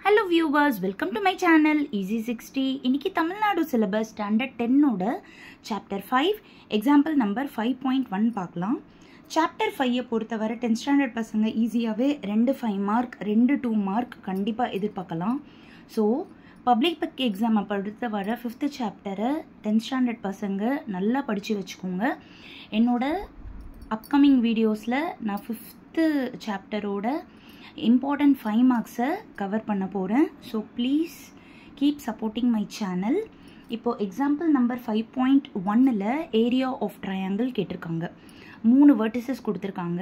Hello viewers, welcome to my channel Easy 60. இன்னைக்கு Tamil Nadu syllabus standard 10 ஓட chapter 5 example number 5.1 பார்க்கலாம். chapter 5 பொறுத்தவரை 10th standard பசங்க ஈஸியாவே 2 5 மார்க் 2 2 மார்க் கண்டிப்பா எதிர்பார்க்கலாம். ஸோ பப்ளிக் எக்ஸாம் பொறுத்தவரை 5th சாப்டரை 10th standard பசங்க நல்லா படித்து வச்சுக்கோங்க. என்னோட அப்கமிங் வீடியோஸில் நான் 5th சாப்டரோட important 5 marks கவர் பண்ண போகிறேன். So please keep supporting my channel. இப்போது எக்ஸாம்பிள் நம்பர் 5.1ல் ஏரியா ஆஃப் ட்ரையாங்கிள் கேட்டிருக்காங்க. 3 வெர்டிசஸ் கொடுத்துருக்காங்க.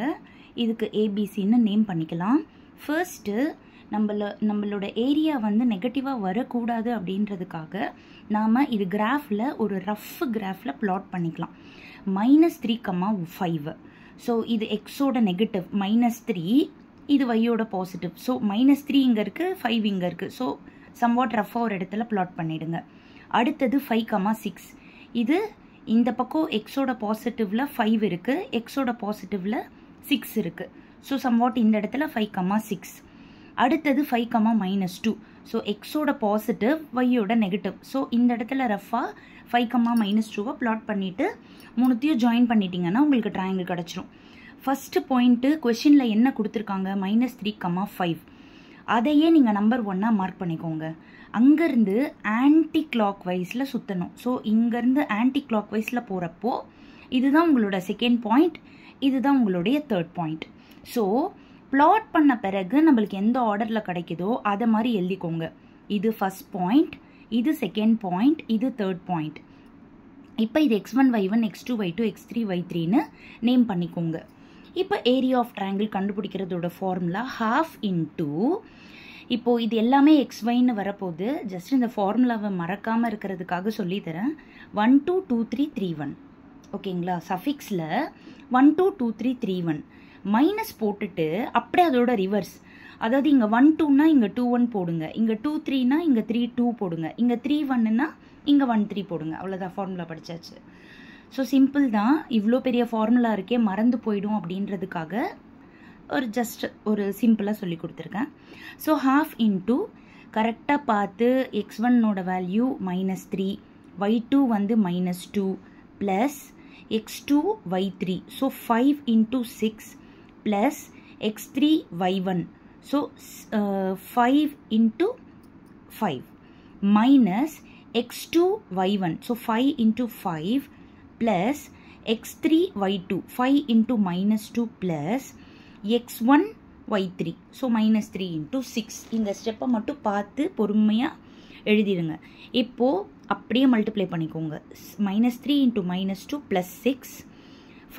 இதுக்கு ஏபிசின்னு நேம் பண்ணிக்கலாம். ஃபர்ஸ்ட்டு நம்மளோட ஏரியா வந்து நெகட்டிவாக வரக்கூடாது அப்படின்றதுக்காக நாம் இது கிராஃபில் ஒரு ரஃப் கிராஃபில் பிளாட் பண்ணிக்கலாம். -3,5. ஸோ இது எக்ஸோட நெகட்டிவ் -3, இது வையோட பாசிட்டிவ். ஸோ -3 இங்கே இருக்குது, 5 இங்கே இருக்குது. ஸோ சம்வாட் ரஃபாக ஒரு இடத்துல பிளாட் பண்ணிவிடுங்க. அடுத்தது 5,6. இது இந்த பக்கம் எக்ஸோட பாசிட்டிவில் 5 இருக்குது, எக்ஸோட பாசிட்டிவில் 6 இருக்குது. ஸோ சம்வாட் இந்த இடத்துல 5,6. அடுத்தது 5,-2. ஸோ எக்ஸோட பாசிட்டிவ், வையோட நெகட்டிவ். ஸோ இந்த இடத்துல ரஃபாக 5,-2 பிளாட் பண்ணிவிட்டு 3த்தையும் ஜாயின் பண்ணிட்டீங்கன்னா உங்களுக்கு ட்ரையாங்கிள் கிடச்சிரும். ஃபஸ்ட்டு பாயிண்ட்டு கொஷினில் என்ன கொடுத்துருக்காங்க, -3,5. அதையே நீங்கள் நம்பர் 1 மார்க் பண்ணிக்கோங்க. அங்கேருந்து ஆன்டி கிளாக் வைஸில் சுற்றணும். ஸோ இங்கேருந்து ஆன்டி கிளாக் வைஸில் போகிறப்போ இதுதான் உங்களோட செகண்ட் பாயிண்ட், இதுதான் உங்களுடைய தேர்ட் பாயிண்ட். ஸோ பிளாட் பண்ண பிறகு நம்மளுக்கு எந்த ஆர்டரில் கிடைக்குதோ அதை மாதிரி எழுதிக்கோங்க. இது ஃபஸ்ட் பாயிண்ட், இது செகண்ட் பாயிண்ட், இது தேர்ட் பாயிண்ட். இப்போ இது x1 y1 x2 y2 x3 y3ன்னு name பண்ணிக்கோங்க. இப்போ ஏரியா ஆஃப் ட்ரையாங்கிள் கண்டுபிடிக்கிறதோட ஃபார்முலா ½ இன்டூ, இப்போது இது எல்லாமே XYன்னு வரப்போகுது. ஜஸ்ட் இந்த ஃபார்முலாவை மறக்காமல் இருக்கிறதுக்காக சொல்லித்தரேன். 1 2 2 3 3 1. ஓகேங்களா? சஃபிக்ஸில் 1 2 2 3 3 1 மைனஸ் போட்டுட்டு அப்படியே அதோட ரிவர்ஸ். அதாவது இங்கே 1 2னா இங்கே 2 1 போடுங்க, இங்கே 2 3னா இங்கே 3 2 போடுங்க, இங்கே 3 1னா இங்கே 1 3 போடுங்க. அவ்வளோதான், ஃபார்முலா படித்தாச்சு. ஸோ சிம்பிள் தான். இவ்வளோ பெரிய ஃபார்முலா இருக்கே மறந்து போயிடும் அப்படின்றதுக்காக ஜஸ்ட் ஒரு சிம்பிளாக சொல்லி கொடுத்துருக்கேன். ஸோ ½ இன்டூ கரெக்டாக பார்த்து x1ஓட வேல்யூ -3, y2 வந்து -2 plus x2 y3. So 5 into 6 plus x3 y1. So 5 into 5 minus x2 y1. So 5 into 5 plus x3 y2, 5 into -2 plus x1 y3. So -3 into 6. இந்த ஸ்டெப்பை மட்டும் பார்த்து பொறுமையாக எழுதிடுங்க. இப்போது அப்படியே மல்டிப்ளை பண்ணிக்கோங்க. -3 into -2 plus 6.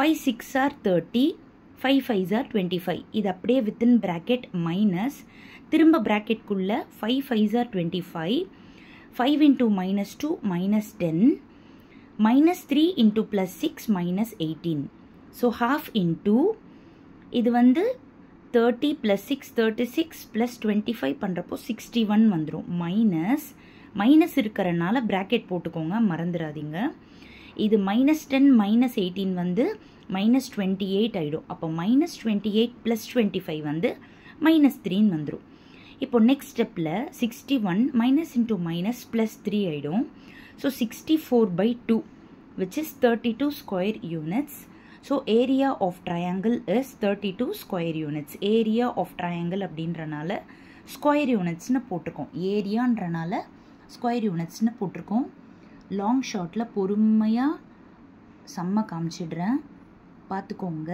5 6 are 30, 5 5 are 25. இது அப்படியே வித்தின் ப்ராக்கெட் மைனஸ், திரும்ப ப்ராக்கெட்குள்ளே 5 5 are 25. 5 into -2 -10. -3 into +6 -18. So ½ into இது வந்து 30 + 6 36 + 25 பண்ணுறப்போ 61 வந்துடும். மைனஸ் இருக்கிறனால ப்ராக்கெட் போட்டுக்கோங்க, மறந்துடாதீங்க. இது -10 -18 வந்து -28 ஆகிடும். அப்போ -28 + 25 வந்து -3 வந்துடும். இப்போ நெக்ஸ்ட் ஸ்டெப்பில் 61 மைனஸ் இன்டூ மைனஸ் +3 ஆகிடும். So 64/2, which is 32 square units. So area of triangle is 32 square units. Area of triangle அப்படின்றனால square unitsனு போட்டிருக்கோம். ஏரியான்றனால square unitsனு போட்டிருக்கோம். லாங் ஷார்ட்டில் பொறுமையாக செம்ம காமிச்சிடுறேன், பார்த்துக்கோங்க.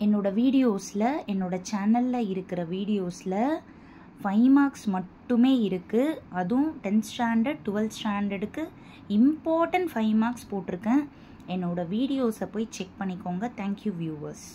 என்னோட வீடியோஸில், என்னோட சேனலில் இருக்கிற வீடியோஸில் 5 மார்க்ஸ் மட்டுமே இருக்குது. அதுவும் 10th standard 12th ஸ்டாண்டர்டுக்கு important 5 marks போட்டிருக்கேன். என்னோடய வீடியோஸை போய் செக் பண்ணிக்கோங்க. Thank you viewers.